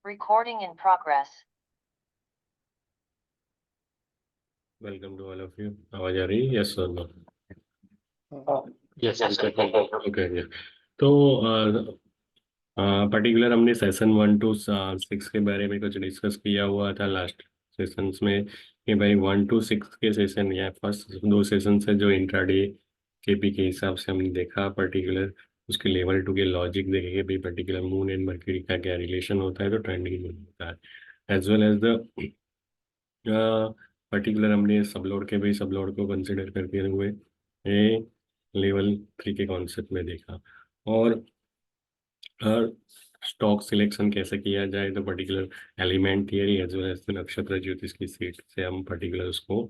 Recording in progress. Welcome to all of you. आवाज आ रही है? यस और नो? Yes, yes, definitely. ओके। तो पर्टिकुलर हमने सेशन 1 to 6 के बारे में कुछ डिस्कस किया हुआ था लास्ट सेशंस में कि भाई 1 to 6 के सेशन या फर्स्ट 2 सेशन से जो इंट्राडे केपी के हिसाब से हमने देखा पर्टिकुलर उसके लेवल 2 के लॉजिक देखे कि भाई पर्टिकुलर मून एंड मर्क्यूरी का क्या रिलेशन होता है, तो ट्रेंडिंग होता है as well as the particular हमने सबलोड के भी सबलोड को कंसिडर करते हुए ये लेवल 3 के कॉन्सेप्ट में देखा। और स्टॉक सिलेक्शन कैसे किया जाए, तो particular element theory as well as नक्षत्र ज्योतिष की सीट से हम पर्टिकुलर उसको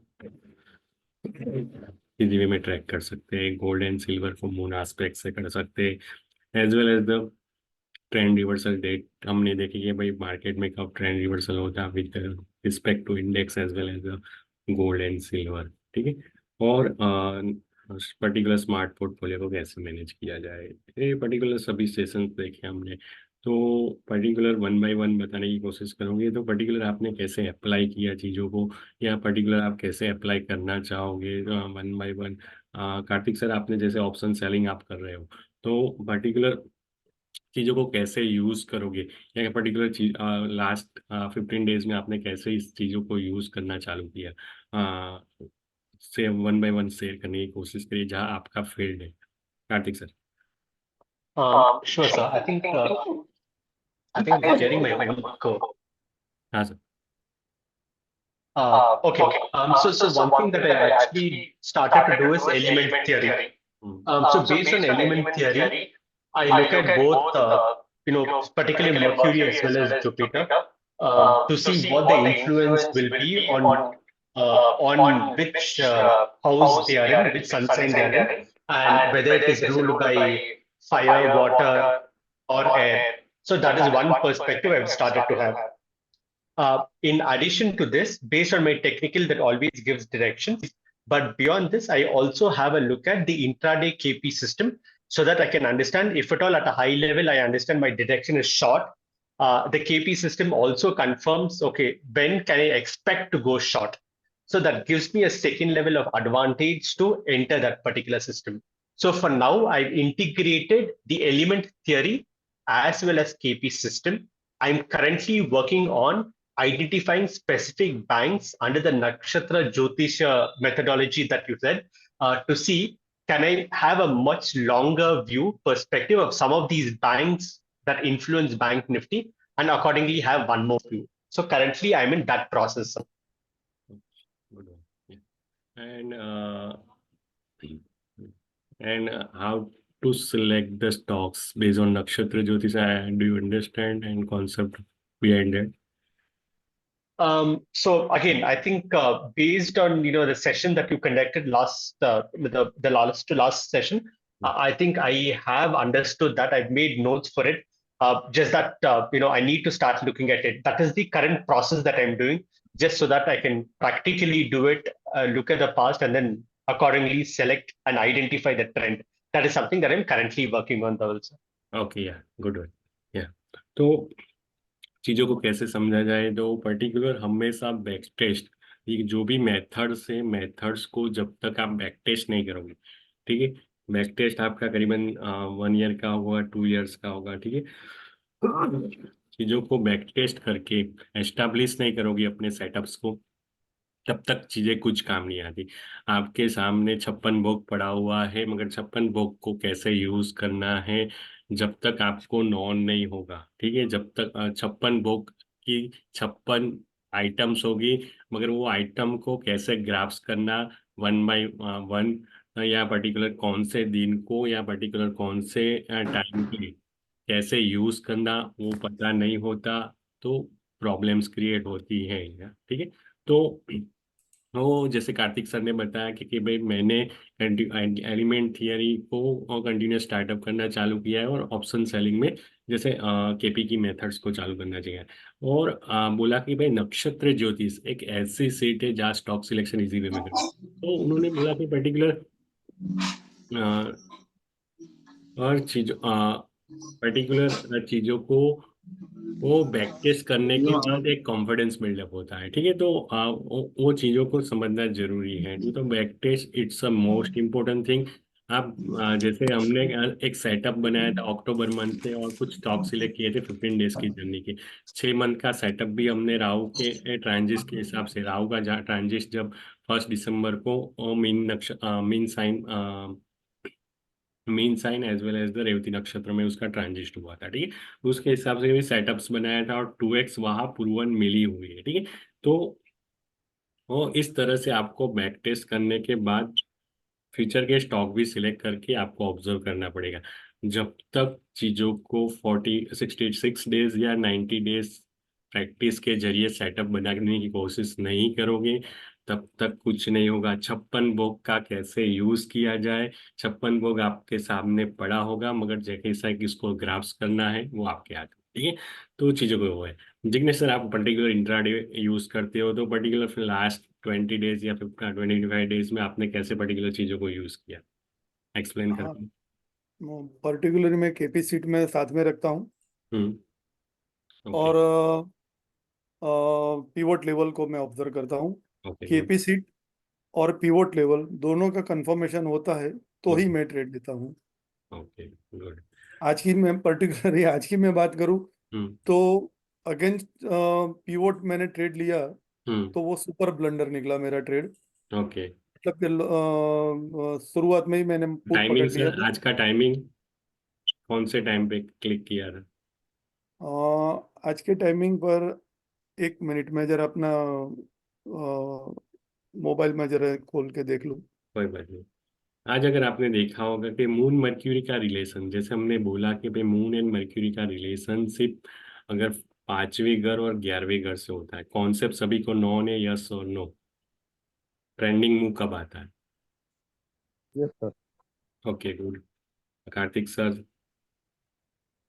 इजी वे में ट्रैक कर सकते हैं। गोल्ड एंड सिल्वर को मून एस्पेक्ट से कर सकते हैं as well as the trend reversal date हमने देखी कि भाई मार्केट में कब ट्रेंड रिवर्सल होता है with respect to index as well as gold and silver. ठीक है। और पर्टिकुलर स्मार्ट पोर्टफोलियो को कैसे मैनेज किया जाए, ये पर्टिकुलर सभी सेशंस देखे हमने। तो पर्टिकुलर 1 by 1 बताने की कोशिश करूंगी। तो पर्टिकुलर आपने कैसे अप्लाई किया चीज़ों को या पर्टिकुलर आप कैसे अप्लाई करना चाहोगे 1 by 1। कार्तिक सर, आपने जैसे ऑप्शन सेलिंग आप कर रहे हो, तो पर्टिकुलर चीज़ों को कैसे यूज करोगे या पर्टिकुलर चीज लास्ट 15 डेज में आपने कैसे इस चीज़ों को यूज करना चालू किया, से 1 by 1 शेयर करने की कोशिश करिए जहाँ आपका फील्ड है। Kartik sir. Sure, sir. I think I'm sharing my code. हाँ sir. Okay. So one thing that I actually started to do is element theory. So based on element theory, I look at both, particularly Mercury as well as Jupiter, to see what the influence will be on which house they are in, which sun sign they are in, and whether it is ruled by fire, water, or air. So that is one perspective I've started to have. In addition to this, based on my technical that always gives directions, but beyond this, I also have a look at the intraday KP system so that I can understand if at all at a high level, I understand my direction is short. The KP system also confirms, okay, when can I expect to go short? So that gives me a second level of advantage to enter that particular system. So for now, I've integrated the element theory as well as KP system. I'm currently working on identifying specific banks under the Nakshatra Jyotisha methodology that you said, to see, can I have a much longer view perspective of some of these banks that influence Bank Nifty and accordingly have one more view. So currently I'm in that process. Good one. Yeah. And how to select the stocks based on Nakshatra Jyotish, and do you understand and concept behind it? So again, I think based on the session that you conducted last the last session, I think I have understood that. I've made notes for it. Just that I need to start looking at it. That is the current process that I'm doing, just so that I can practically do it, look at the past, and then accordingly select and identify the trend. That is something that I'm currently working on also. Okay, yeah, good one. Yeah. तो चीज़ों को कैसे समझा जाए, तो particular हमेशा back test, ये जो भी मेथड्स है मेथड्स को जब तक आप बैक टेस्ट नहीं करोगे, ठीक है, बैक टेस्ट आपका करीबन 1 ईयर का होगा, 2 ईयर्स का होगा, ठीक है, चीज़ों को बैक टेस्ट करके एस्टाब्लिश नहीं करोगे अपने सेटअप्स को, तब तक चीजें कुछ काम नहीं आती। आपके सामने 56 भोग पड़ा हुआ है, मगर 56 भोग को कैसे यूज करना है जब तक आपको नॉन नहीं होगा, ठीक है, जब तक 56 भोग की 56 आइटम्स होगी, मगर वो आइटम को कैसे ग्राफ्स करना 1 by 1 या पर्टिकुलर कौन से दिन को या पर्टिकुलर कौन से टाइम पे कैसे यूज करना वो पता नहीं होता, तो प्रॉब्लम्स क्रिएट होती है। ठीक है। तो जैसे कार्तिक सर ने बताया कि भाई मैंने एलिमेंट थियरी को कंटिन्यूस स्टार्टअप करना चालू किया है और ऑप्शन सेलिंग में जैसे केपी की मेथड्स को चालू करना चाहिए। और बोला कि भाई नक्षत्र ज्योतिष एक ऐसी सीट है जहाँ स्टॉक सिलेक्शन इजी वे में करें। तो उन्होंने बोला कि पर्टिकुलर हर चीज पर्टिकुलर चीज़ों को वो बैक टेस्ट करने के बाद एक कॉन्फिडेंस बिल्डअप होता है, ठीक है। तो वो चीज़ों को समझना जरूरी है, ठीक है। तो back test it's a most important thing. आप जैसे हमने एक सेटअप बनाया था अक्टूबर मंथ से, और कुछ स्टॉक सिलेक्ट किए थे 15 डेज की जर्नी के। 6 मंथ का सेटअप भी हमने राहु के ट्रांजिट के हिसाब से, राहु का ट्रांजिट जब 1 दिसंबर को मीन साइन मीन sign as well as the Revati नक्षत्र में उसका ट्रांजिट हुआ था, ठीक है। उसके हिसाब से भी सेटअप्स बनाया था, और 2x वहां पूर्वन मिली हुई है, ठीक है। तो वो इस तरह से आपको बैक टेस्ट करने के बाद फ्यूचर के स्टॉक भी सिलेक्ट करके आपको ऑब्जर्व करना पड़ेगा। जब तक चीज़ों को 66 डेज या 90 डेज प्रैक्टिस के जरिए सेटअप बनाने की कोशिश नहीं करोगे, तब तक कुछ नहीं होगा। 56 भोग का कैसे यूज किया जाए, 56 भोग आपके सामने पड़ा होगा, मगर जैसे किसको ग्राफ्स करना है वो आपके हाथ में, ठीक है। तो चीज़ों को वो है। जिग्नेश सर, आप पर्टिकुलर इंट्राडे यूज करते हो, तो पर्टिकुलर फिर लास्ट 20 डेज या फिर 25 डेज में आपने कैसे पर्टिकुलर चीजों को यूज किया, एक्सप्लेन हाँ, करते हैं। पर्टिकुलरली मैं केपी सीट में साथ में रखता हूँ, हम्म। ओके। और पिवोट लेवल को मैं ऑब्जर्व करता हूँ। Okay good. केपी सीट और पिवोट लेवल दोनों का कंफर्मेशन होता है तो ही मैं ट्रेड लेता हूँ। Okay good. आज की मैं पर्टिकुलरली आज की मैं बात करूँ हम्म। तो अगेंस्ट पिवोट मैंने ट्रेड लिया, हम्म। तो वो सुपर ब्लंडर निकला मेरा ट्रेड। ओके। मतलब कि शुरुआत में ही मैंने पुट टाइमिंग पकड़ लिया सर, था। आज का टाइमिंग कौन से टाइम पे क्लिक किया था? आज के टाइमिंग पर 1 मिनट में जरा अपना मोबाइल में जरा खोल के देख लूँ। कोई बात नहीं। आज अगर आपने देखा होगा कि मून मर्क्यूरी का रिलेशन, जैसे हमने बोला कि भाई मून एंड मर्क्यूरी का रिलेशनशिप अगर 5वें घर और 11वें घर से होता है, कॉन्सेप्ट सभी को नॉन है, यस और नो। ट्रेंडिंग मूव कब आता है? Yes sir. Okay good. Kartik sir,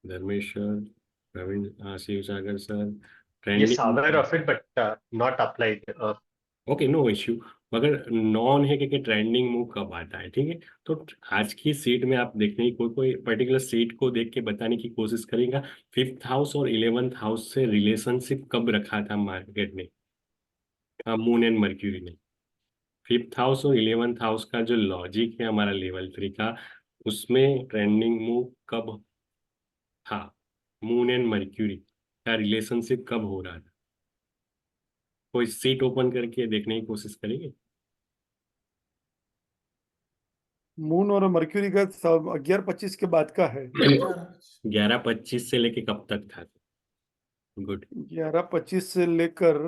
Dharmesh sir, Praveen, Shiv Sagar sir, Yes, aware trending. of it, but not applied. Okay no issue. मगर नॉन है कि ट्रेंडिंग मूव कब आता है, ठीक है। तो आज की सीट में आप देखने की कोई कोई पर्टिकुलर सीट को देख के बताने की कोशिश करेगा, 5th हाउस और 11th हाउस से रिलेशनशिप कब रखा था मार्केट ने, मून एंड मर्क्यूरी ने। 5th हाउस और 11th हाउस का जो लॉजिक है हमारा लेवल 3 का, उसमें ट्रेंडिंग मूव कब था, मून एंड मर्क्यूरी का रिलेशनशिप कब हो रहा था। कोई सीट ओपन करके देखने की कोशिश करेंगे। मून और मर्क्यूरी का 11:25 के बाद का है। 11:25 से लेके कब तक था? गुड। 11:25 से लेकर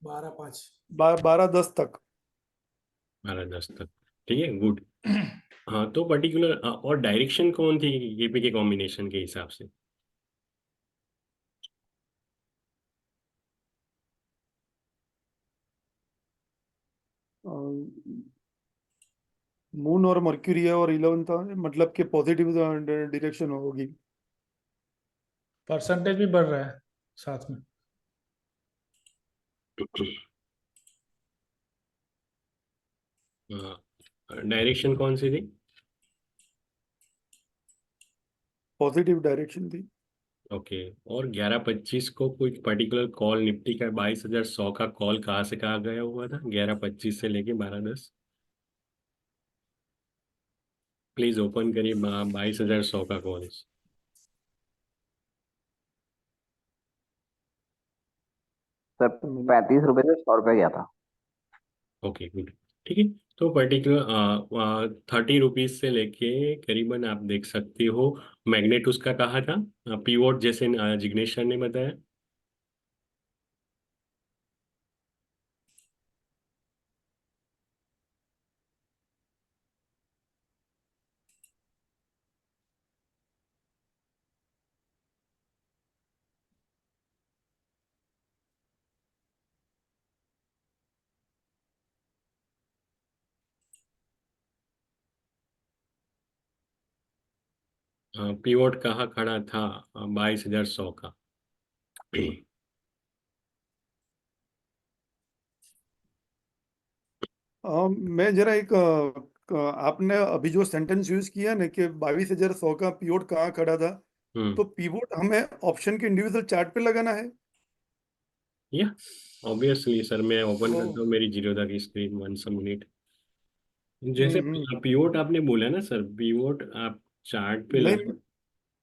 12:05। 12:10 तक। 12:10 तक, ठीक है गुड। हाँ, तो पर्टिकुलर और डायरेक्शन कौन थी केपी के कॉम्बिनेशन के हिसाब से? मून और मर्क्यूरी है, और 11th मतलब कि पॉजिटिव डायरेक्शन होगी। परसेंटेज भी बढ़ रहा है साथ में। डायरेक्शन कौन सी थी? पॉजिटिव डायरेक्शन थी। ओके। और 11:25 को कोई पर्टिकुलर कॉल निफ्टी का 22,100 का कॉल कहाँ से कहा गया हुआ था, 11:25 से लेके 12:10? प्लीज ओपन करिए 22,100 का कॉल। सर 35 रुपए से 100 रुपए गया था। ओके गुड, ठीक है। तो पर्टिकुलर 30 रुपीज से लेके करीबन आप देख सकते हो, मैग्नेट उसका कहा था, पीवोट जैसे जिग्नेश सर ने बताया। पीवोट कहाँ खड़ा था? 22,100 का। मैं जरा एक आपने अभी जो सेंटेंस यूज किया ना कि 22,100 का पीवोट कहाँ खड़ा था, तो पीवोट हमें ऑप्शन के इंडिविजुअल चार्ट पे लगाना है। या ऑब्वियसली सर, मैं ओपन तो करता हूँ मेरी जीरोधा की स्क्रीन, वन मिनट। जैसे हम्म। पीवोट आपने बोला ना सर, पीवोट आप चार्ट पे नहीं,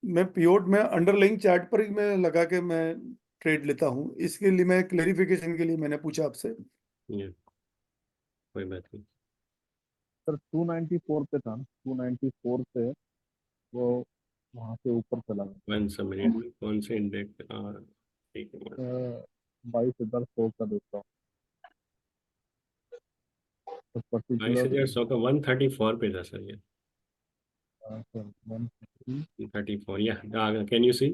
मैं पीवोट में अंडरलाइंग चार्ट पर ही मैं लगा के मैं ट्रेड लेता हूँ, इसके लिए मैं क्लेरिफिकेशन के लिए मैंने पूछा आपसे। या, कोई बात नहीं। सर 294 पे था, 294 से वो वहां से ऊपर चला वन मिनट में कौन से इंडेक्स, ठीक है। गया। 22,100 का देख रहा हूँ तो बाईस पर्टिकुलर हजार सौ का 134 पे था सर ये। 150। 34, या कैन यू सी?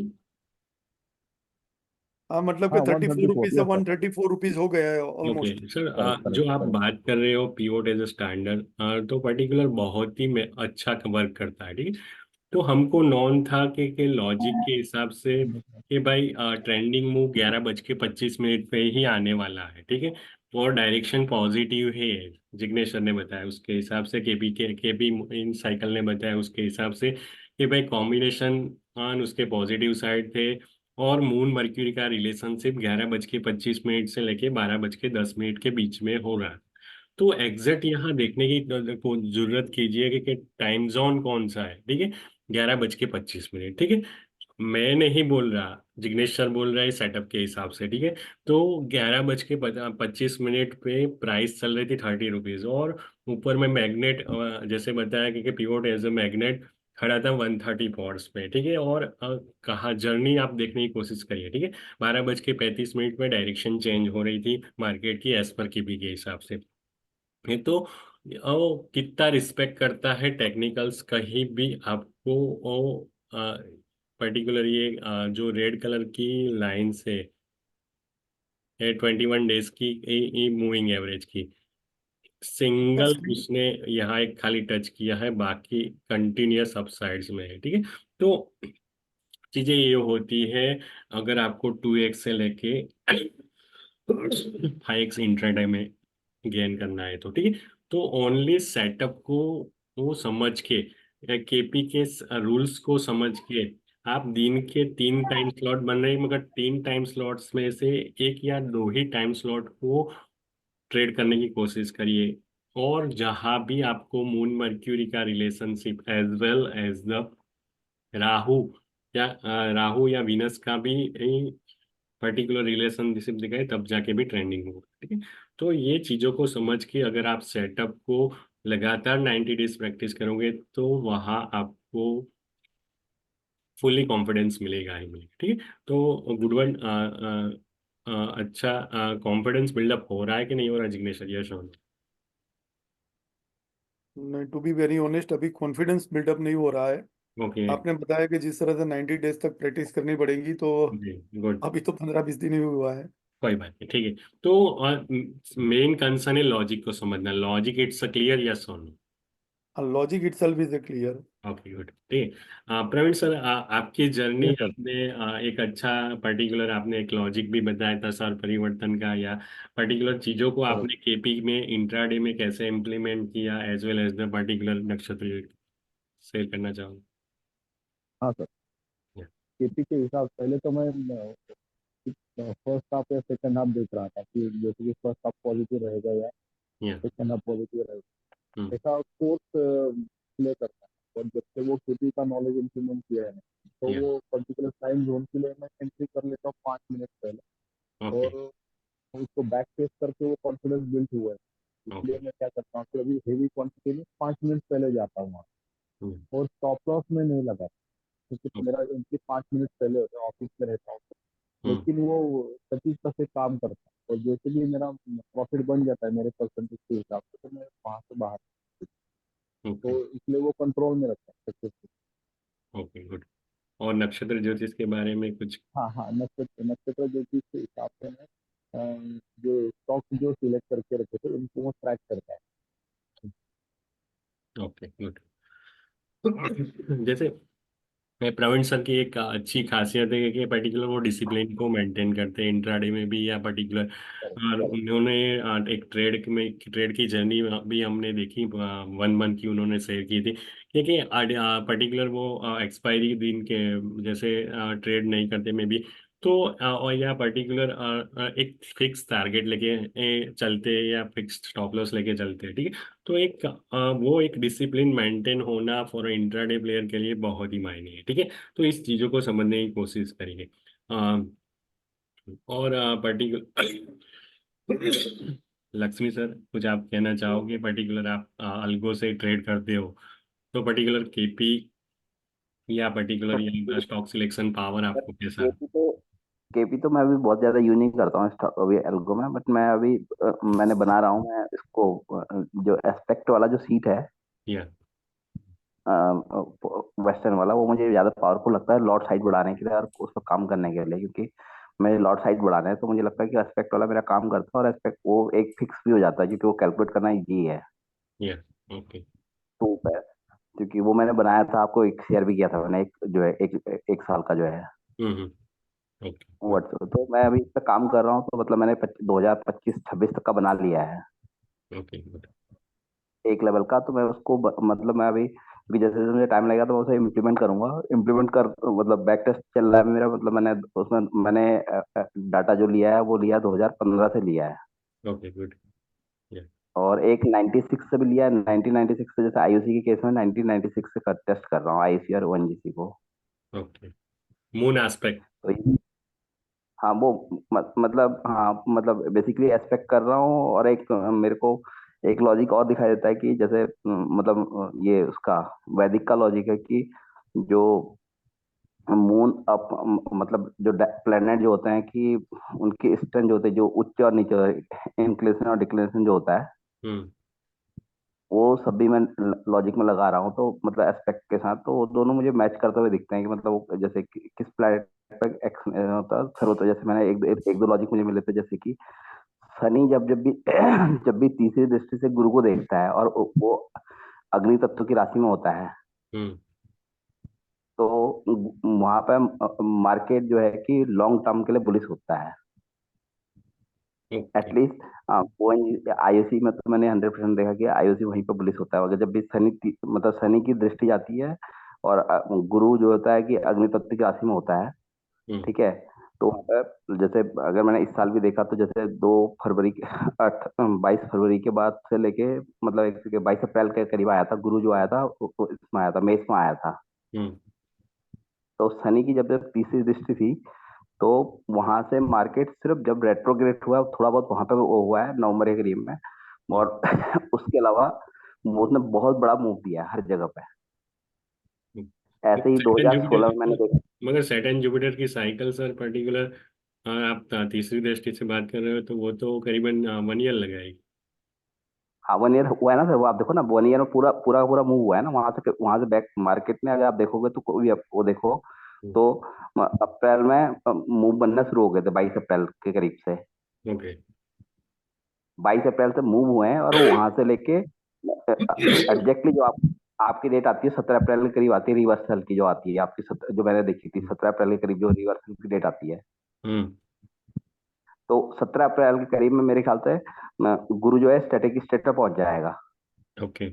हाँ, मतलब कि हाँ 134, ₹34 से यस सर। ₹134 हो गया है ओके ऑलमोस्ट। सर, करेक्ट जो करेक्ट आप करेक्ट। बात कर रहे हो पीवोट एज अ स्टैंडर्ड, तो पर्टिकुलर बहुत ही अच्छा वर्क करता है, ठीक है। तो हमको नॉन था कि लॉजिक के हिसाब से कि भाई ट्रेंडिंग मूव 11:25 पे ही आने वाला है, ठीक है। और डायरेक्शन पॉजिटिव है, जिग्नेश सर ने बताया उसके हिसाब से, केपी इन साइकिल ने बताया उसके हिसाब से कि भाई कॉम्बिनेशन ऑन उसके पॉजिटिव साइड थे। और मून मर्क्यूरी का रिलेशनशिप 11:25 से लेके 12:10 के बीच में हो रहा है। तो एग्जैक्ट यहाँ देखने की जरूरत कीजिए कि टाइम जोन कौन सा है, ठीक है। 11:25, ठीक है। मैं नहीं बोल रहा, जिग्नेश सर बोल रहा है सेटअप के हिसाब से, ठीक है। तो 11:25 पे प्राइस चल रही थी ₹30, और ऊपर में मैग्नेट, जैसे बताया कि पिवोट एज अ मैग्नेट खड़ा था 130 पे, ठीक है। और कहाँ जर्नी आप देखने की कोशिश करिए, ठीक है। 12:35 में डायरेक्शन चेंज हो रही थी मार्केट की, एज पर केपी के हिसाब से। ये तो वो कितना रिस्पेक्ट करता है टेक्निकल्स, कहीं भी आपको वो पर्टिकुलर ये जो रेड कलर की लाइन से 21 डेज की मूविंग एवरेज की सिंगल उसने यहाँ एक खाली टच किया है, बाकी कंटिन्यूअस अपसाइड्स में है, ठीक है। तो चीजें ये होती है, अगर आपको 2x से लेके 5x इंट्राडे में गेन करना है तो, ठीक है। तो ओनली सेटअप को वो समझ के, केपी के रूल्स को समझ के, आप दिन के 3 टाइम स्लॉट बन रहे हैं, मगर 3 टाइम स्लॉट्स में से एक या दो ही टाइम स्लॉट को ट्रेड करने की कोशिश करिए। और जहां भी आपको मून मर्क्यूरी का relationship as well as the Rahu Rahu या वीनस का भी पर्टिकुलर रिलेशनशिप दिखाए, तब जाके भी ट्रेंडिंग होगा, ठीक है। तो ये चीजों को समझ के अगर आप सेटअप को लगातार 90 डेज प्रैक्टिस करोगे, तो वहाँ आपको फुल्ली कॉन्फिडेंस मिलेगा ही मिलेगा, ठीक है। तो गुड वन, अच्छा कॉन्फिडेंस बिल्डअप हो रहा है कि नहीं हो रहा है, जिग्नेश सर, यश? नहीं, टू बी वेरी ऑनेस्ट, अभी कॉन्फिडेंस बिल्डअप नहीं हो रहा है। ओके आपने बताया कि जिस तरह से 90 डेज तक प्रैक्टिस करनी पड़ेगी, तो जी, गुड। अभी तो 15-20 दिन ही हुआ है। कोई बात नहीं, ठीक है। तो मेन कंसर्न है लॉजिक को समझना। Logic it's a clear, yes और no? Logic itself is a clear. Okay, good, ठीक है। प्रवीण सर, आपकी जर्नी, यस सर। आपने एक अच्छा पर्टिकुलर आपने एक लॉजिक भी बताया था सर परिवर्तन का, या पर्टिकुलर चीजों को करेक्ट। आपने केपी में इंट्राडे में कैसे इम्प्लीमेंट किया, as well as the particular नक्षत्र शेयर करना चाहूँगा। हाँ सर। केपी के हिसाब पहले तो मैं फर्स्ट हाफ या सेकंड हाफ देख रहा था कि जैसे कि फर्स्ट हाफ पॉजिटिव रहेगा या या सेकंड हाफ पॉजिटिव रहेगा, हम्म ऐसा कोर्स प्ले करता है। और जब से वो केपी का नॉलेज इंप्लीमेंट किया है तो या वो पर्टिकुलर टाइम जोन के लिए मैं एंट्री कर लेता हूँ 5 मिनट पहले। ओके, और उसको बैक टेस्ट करके वो कॉन्फिडेंस बिल्ड हुआ है। इसलिए ओके, मैं क्या करता हूँ कि अभी हेवी क्वांटिटी में 5 मिनट पहले जाता हूँ वहाँ। हम्म, और स्टॉप लॉस में नहीं लगा, क्योंकि मेरा एंट्री 5 मिनट पहले होता है, ऑफिस में रहता हूँ। हम्म, लेकिन वो सटीकता से काम करता है, और जैसे भी मेरा प्रॉफिट बन जाता है मेरे परसेंटेज के हिसाब से, तो मैं वहाँ से बाहर। तो ओके, इसलिए वो कंट्रोल में रखता है सक्सेस। Okay, good. और नक्षत्र ज्योतिष के बारे में कुछ? हाँ हाँ, नक्षत्र नक्षत्र जो चीज के हिसाब से मैं जो स्टॉक जो सिलेक्ट करके रखे थे उनको वो ट्रैक करता है। Okay, good. जैसे प्रवीण सर की एक अच्छी खासियत है कि पर्टिकुलर वो डिसिप्लिन को मेंटेन करते हैं इंट्राडे में भी, या पर्टिकुलर और उन्होंने एक ट्रेड की जर्नी भी हमने देखी, 1 मंथ की उन्होंने शेयर की थी, क्योंकि पर्टिकुलर वो एक्सपायरी दिन के जैसे ट्रेड नहीं करते में भी, तो और या पर्टिकुलर एक फिक्स टारगेट लेके चलते हैं या फिक्स स्टॉप लॉस लेके चलते हैं, ठीक है। तो वो एक डिसिप्लिन मेंटेन होना फॉर इंट्राडे प्लेयर के लिए बहुत ही मायने है, ठीक है। तो इस चीज़ों को समझने की कोशिश करेंगे। अ, और पर्टिकुलर लक्ष्मी सर, कुछ आप कहना चाहोगे? पर्टिकुलर आप अल्गो से ट्रेड करते हो, तो पर्टिकुलर केपी या पर्टिकुलर ये स्टॉक सिलेक्शन पावर आपको कैसा? केपी तो केपी तो मैं अभी बहुत ज्यादा यूज नहीं करता हूँ अभी एल्गो में, बट मैं अभी मैंने बना रहा हूँ मैं इसको, जो एस्पेक्ट वाला जो सीट है या वेस्टर्न वाला, वो मुझे ज्यादा पावरफुल लगता है लॉट साइज बढ़ाने के लिए और उस पर काम करने के लिए, क्योंकि मैं लॉट साइज बढ़ाना है तो मुझे लगता है कि एस्पेक्ट वाला मेरा काम करता है, और एस्पेक्ट वो एक फिक्स भी हो जाता है क्योंकि वो कैलकुलेट करना इजी है, या ओके। प्रूफ है। क्योंकि वो मैंने बनाया था, आपको एक शेयर भी किया था मैंने, एक जो है एक साल का जो है हम्म। ओके। व्हाट्सएप, तो मैं अभी इस पर काम कर रहा हूँ, तो मतलब मैंने 2025-26 तक का बना लिया है ओके गुड। एक लेवल का। तो मैं उसको मतलब मैं अभी, क्योंकि जैसे जैसे मुझे टाइम लगेगा तो मैं उसे इम्प्लीमेंट करूंगा, इम्प्लीमेंट कर मतलब बैक टेस्ट चल रहा है मेरा, मतलब मैंने डाटा जो लिया है वो लिया 2015 से लिया है, ओके गुड। या और एक 96 से भी लिया है, 1996 से, जैसे आईओसी के केस में 1996 से टेस्ट कर रहा हूँ, आईसी और ओएनजीसी को। ओके। Moon aspect. तो हाँ वो मतलब, हाँ मतलब बेसिकली एक्सपेक्ट कर रहा हूँ, और एक मेरे को एक लॉजिक और दिखाई देता है कि जैसे मतलब ये उसका वैदिक का लॉजिक है कि जो मून अप मतलब जो प्लेनेट जो होते हैं कि उनके स्ट्रेंथ जो होते हैं, जो उच्च और नीचे, इंक्लिनेशन और डिक्लिनेशन जो होता है, हम्म। वो सब भी मैं लॉजिक में लगा रहा हूँ, तो मतलब एस्पेक्ट के साथ तो वो दोनों मुझे मैच करते हुए दिखते हैं कि मतलब वो जैसे किस प्लैनेट पर एक्स होता है सर होता है। जैसे मैंने एक दो लॉजिक मुझे मिले थे, जैसे कि शनि जब भी जब भी तीसरी दृष्टि से गुरु को देखता है और वो अग्नि तत्व की राशि में होता है, हम्म। तो वहां पर मार्केट जो है कि लॉन्ग टर्म के लिए बुलिश होता है ओके। एटलीस्ट। वो आईओसी में तो मैंने 100% देखा कि आईओसी वहीं पर बुलिश होता है, अगर जब भी मतलब शनि की दृष्टि जाती है, और गुरु जो होता है कि अग्नि तत्व की राशि में होता है, हम्म। ठीक है। तो वहाँ पे जैसे अगर मैंने इस साल भी देखा, तो जैसे 2 फरवरी के 22 फरवरी के बाद से लेके मतलब 22 अप्रैल के करीब आया था गुरु, जो आया था वो इसमें आया था, मेष में आया था। हम्म। तो शनि की जब जब तीसरी दृष्टि थी, तो वहां से मार्केट सिर्फ जब रेट्रोग्रेड हुआ थोड़ा बहुत वहां पे वो हुआ है नवंबर के करीब में, हम्म। और उसके अलावा वो उसने बहुत बड़ा मूव दिया है हर जगह पे। ऐसे ही सैटर्न 2016 में मैंने जुपिटर, देखा। मगर सैटर्न जुपिटर की साइकिल सर पर्टिकुलर, आप तीसरी दृष्टि से बात कर रहे हो तो वो तो करीबन 1 ईयर लगाएगी। हाँ 1 ईयर हुआ है ना सर, वो आप देखो ना 1 ईयर में पूरा पूरा पूरा मूव हुआ है ना, वहां से बैक मार्केट में अगर आप देखोगे तो कोई भी वो देखो, हम्म। तो अप्रैल में मूव बनना शुरू हो गए थे 22 अप्रैल के करीब से। ओके। 22 अप्रैल से मूव हुए हैं, और वो वहां से लेके एग्जैक्टली जो आपकी डेट आती है 17 अप्रैल के करीब आती है, रिवर्सल की जो आती है आपकी, जो मैंने देखी थी 17 अप्रैल के करीब जो रिवर्सल की डेट आती है। हम्म। तो 17 अप्रैल के करीब में मेरे ख्याल से गुरु जो है स्टैटिक स्टेट पे पहुंच जाएगा, ओके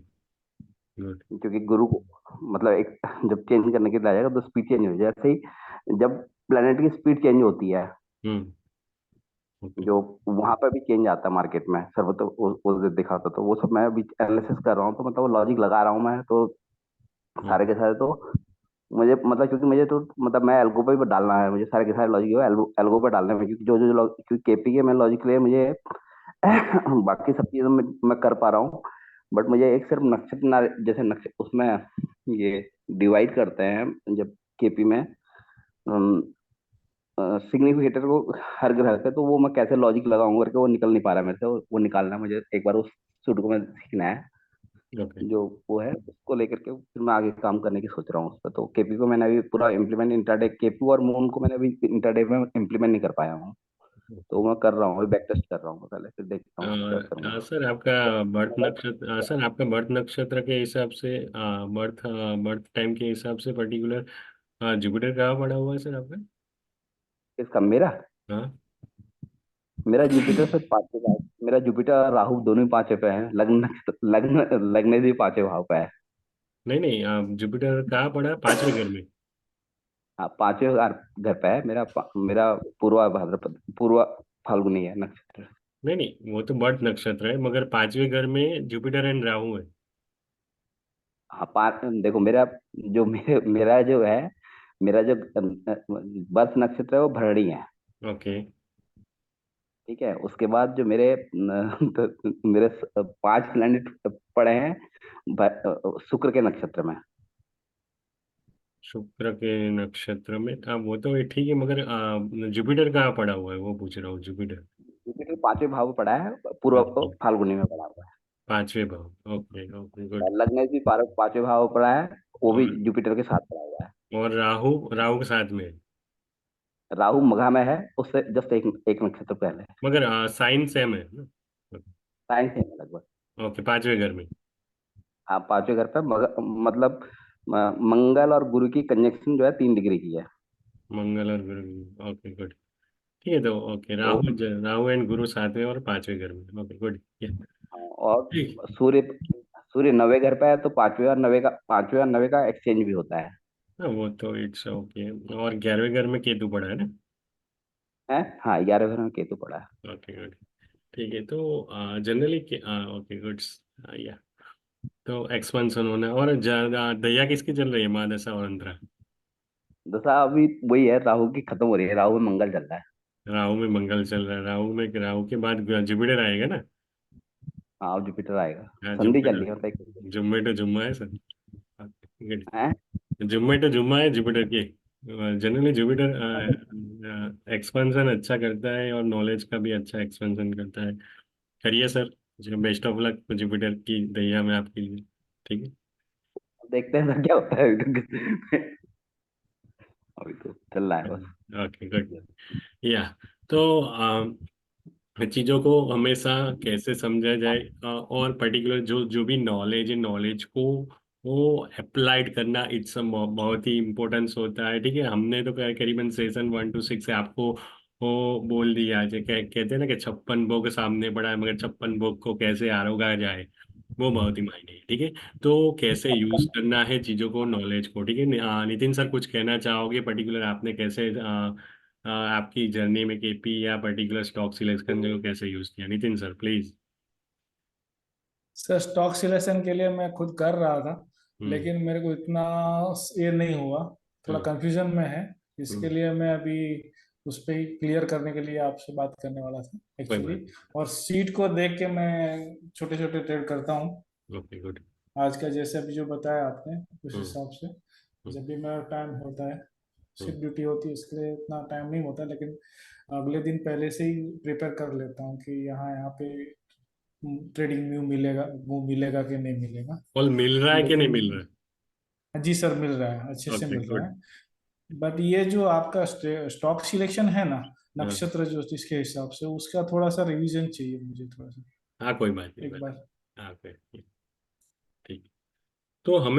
गुड। क्योंकि गुरु को मतलब एक जब चेंज करने के लिए आ जाएगा तो स्पीड चेंज हो जाए, जैसे ही जब प्लेनेट की स्पीड चेंज होती है, हम्म। ओके। जो वहां पर भी चेंज आता है मार्केट में सर, तो उस दिन दिखा था, तो वो सब मैं अभी एनालिसिस कर रहा हूँ, तो मतलब वो लॉजिक लगा रहा हूँ मैं, तो हम्म। सारे के सारे तो मुझे मतलब, क्योंकि मुझे तो मतलब मैं एल्गो पे भी डालना है, मुझे सारे के सारे लॉजिक एल्गो पे डालने में, क्योंकि क्योंकि केपी के मैं लॉजिक लिए मुझे बाकी सब चीजों में मैं कर पा रहा हूँ, बट मुझे एक सिर्फ नक्षत्र जैसे नक्षत्र उसमें ये डिवाइड करते हैं जब केपी में सिग्निफिकेटर को हर ग्रह पे, तो वो मैं कैसे लॉजिक लगाऊंगा करके वो निकल नहीं पा रहा है मेरे से, वो निकालना है मुझे, एक बार उस सूट को मैं सीखना है, ओके। जो वो है उसको लेकर के फिर मैं आगे काम करने की सोच रहा हूँ उस पर। तो केपी को मैंने अभी पूरा इम्प्लीमेंट इंटरडे, केपी और मून को मैंने अभी इंटरडे में इम्प्लीमेंट नहीं कर पाया हूँ, तो मैं कर रहा हूँ, अभी बैक टेस्ट कर रहा हूँ पहले, फिर देखता हूँ क्या करूँगा। सर आपका बर्थ नक्षत्र, सर आपका बर्थ नक्षत्र के हिसाब से, बर्थ बर्थ टाइम के हिसाब से पर्टिकुलर हाँ, जुपिटर कहाँ पड़ा हुआ है सर आपका? इसका मेरा हाँ, मेरा जुपिटर से पांचवें भाव, मेरा जुपिटर और राहु दोनों ही पांचवें पे है, लग्न लग्न लग्न भी पांचवें भाव पे है। नहीं नहीं, जुपिटर कहाँ पड़ा है? 5वें घर में? हाँ, पांचवें घर पे है मेरा। मेरा पूर्वा भाद्रपद, पूर्वा फाल्गुनी है नक्षत्र। नहीं नहीं, वो तो बर्थ नक्षत्र है, मगर 5वें घर में जुपिटर एंड राहु है। हाँ, देखो मेरा जो मेरा जो है, मेरा जो बर्थ नक्षत्र है वो भरणी है। ओके। ठीक है, उसके बाद जो मेरे तो मेरे 5 प्लैनेट पड़े हैं शुक्र के नक्षत्र में। शुक्र के नक्षत्र में? वो तो ठीक है, मगर जुपिटर कहाँ पड़ा हुआ है वो पूछ रहा हूँ, जुपिटर। जुपिटर पांचवें भाव में पड़ा है, पूर्व ओके, फाल्गुनी में पड़ा हुआ 5वें भाव। ओके ओके, है। गुड। लग्न भी पांचवें भाव में पड़ा है, वो भी और जुपिटर के साथ पड़ा हुआ है। और राहु, राहु के साथ में है। राहु मघा में है, उससे जस्ट एक नक्षत्र पहले। मगर साइन सेम है ना? साइन सेम है लगभग। ओके, 5वें घर में। हाँ, पांचवें घर पे मतलब मंगल और गुरु की कंजक्शन जो है 3 डिग्री की है। मंगल और गुरु। Okay, good. ठीक है, तो ओके, तो राहु एंड गुरु 7वें और 5वें घर में। Okay, good. और ठीक। सूर्य सूर्य 9वें घर पे है, तो पांचवें और 9वें का एक्सचेंज भी होता है। हाँ, वो तो इट्स ओके। और 11वें घर में केतु पड़ा है ना? हाँ, 11वें घर में केतु पड़ा है। Okay, good. ठीक है, तो जनरली ओके, गुड। या तो एक्सपेंशन होना है। और दैया किसकी चल रही है, महादशा और अंतरा? दशा अभी वही है, राहु की खत्म हो रही है, राहु में मंगल चल रहा है। राहु में मंगल चल रहा है। राहु के बाद जुपिटर आएगा ना? हाँ, अब जुपिटर आएगा। हाँ, संधि चल जुपिटर। रही है मतलब जुम्मे टू जुम्मा है सर। गुड। हैं? जुम्मे टू जुम्मा है जुपिटर की। जनरली जुपिटर एक्सपेंशन अच्छा करता है और नॉलेज का भी अच्छा एक्सपेंशन करता है। करिए sir, best of luck Jupiter की दैया में आपके लिए। ठीक है। देखते हैं ना क्या होता है। अभी तो चल रहा है बस। Okay, good. या तो चीज़ों को हमेशा कैसे समझा जाए, और पर्टिकुलर जो जो भी नॉलेज है, नॉलेज को वो अप्लाइड करना, इट्स बहुत ही इम्पोर्टेंस होता है। ठीक है, हमने तो करीबन सेशन 1 to 6 से आपको वो बोल दिया है, कहते हैं ना कि 56 भोग सामने पड़ा है, मगर 56 भोग को कैसे आरोगा जाए, वो बहुत ही मायने है। ठीक है, तो कैसे यूज करना है चीज़ों को, नॉलेज को। ठीक है, नितिन सर कुछ कहना चाहोगे पर्टिकुलर, आपने कैसे आपकी जर्नी में केपी या पर्टिकुलर स्टॉक सिलेक्शन को कैसे यूज किया? Nitin sir please. Sir stock selection के लिए मैं खुद कर रहा था, हम्म लेकिन मेरे को इतना ये नहीं हुआ, थोड़ा हम्म कंफ्यूजन में है। इसके हम्म, लिए मैं अभी उस पर ही क्लियर करने के लिए आपसे बात करने वाला था कोई एक्चुअली। बात और सीट को देख के मैं छोटे छोटे ट्रेड करता हूँ। नहीं। Okay, good. आज का जैसे अभी जो बताया आपने उस हम्म हिसाब से हम्म जब भी मेरा टाइम होता है, हम्म। शिफ्ट ड्यूटी होती है, इसके लिए इतना टाइम नहीं होता, लेकिन अगले दिन पहले से ही प्रिपेयर कर लेता हूँ कि यहाँ यहाँ पे ट्रेडिंग व्यू मिलेगा कि नहीं मिलेगा। कॉल मिल रहा है कि नहीं लेकिन मिल रहा है? जी सर, मिल रहा है, अच्छे से ओके, मिल रहा गुड। है। बट ये जो आपका स्टॉक सिलेक्शन है ना, हाँ नक्षत्र जो जिसके हिसाब से, उसका थोड़ा सा रिवीजन चाहिए मुझे, थोड़ा सा हाँ, कोई बात नहीं, एक बार। हाँ, कोई ठीक। तो हमें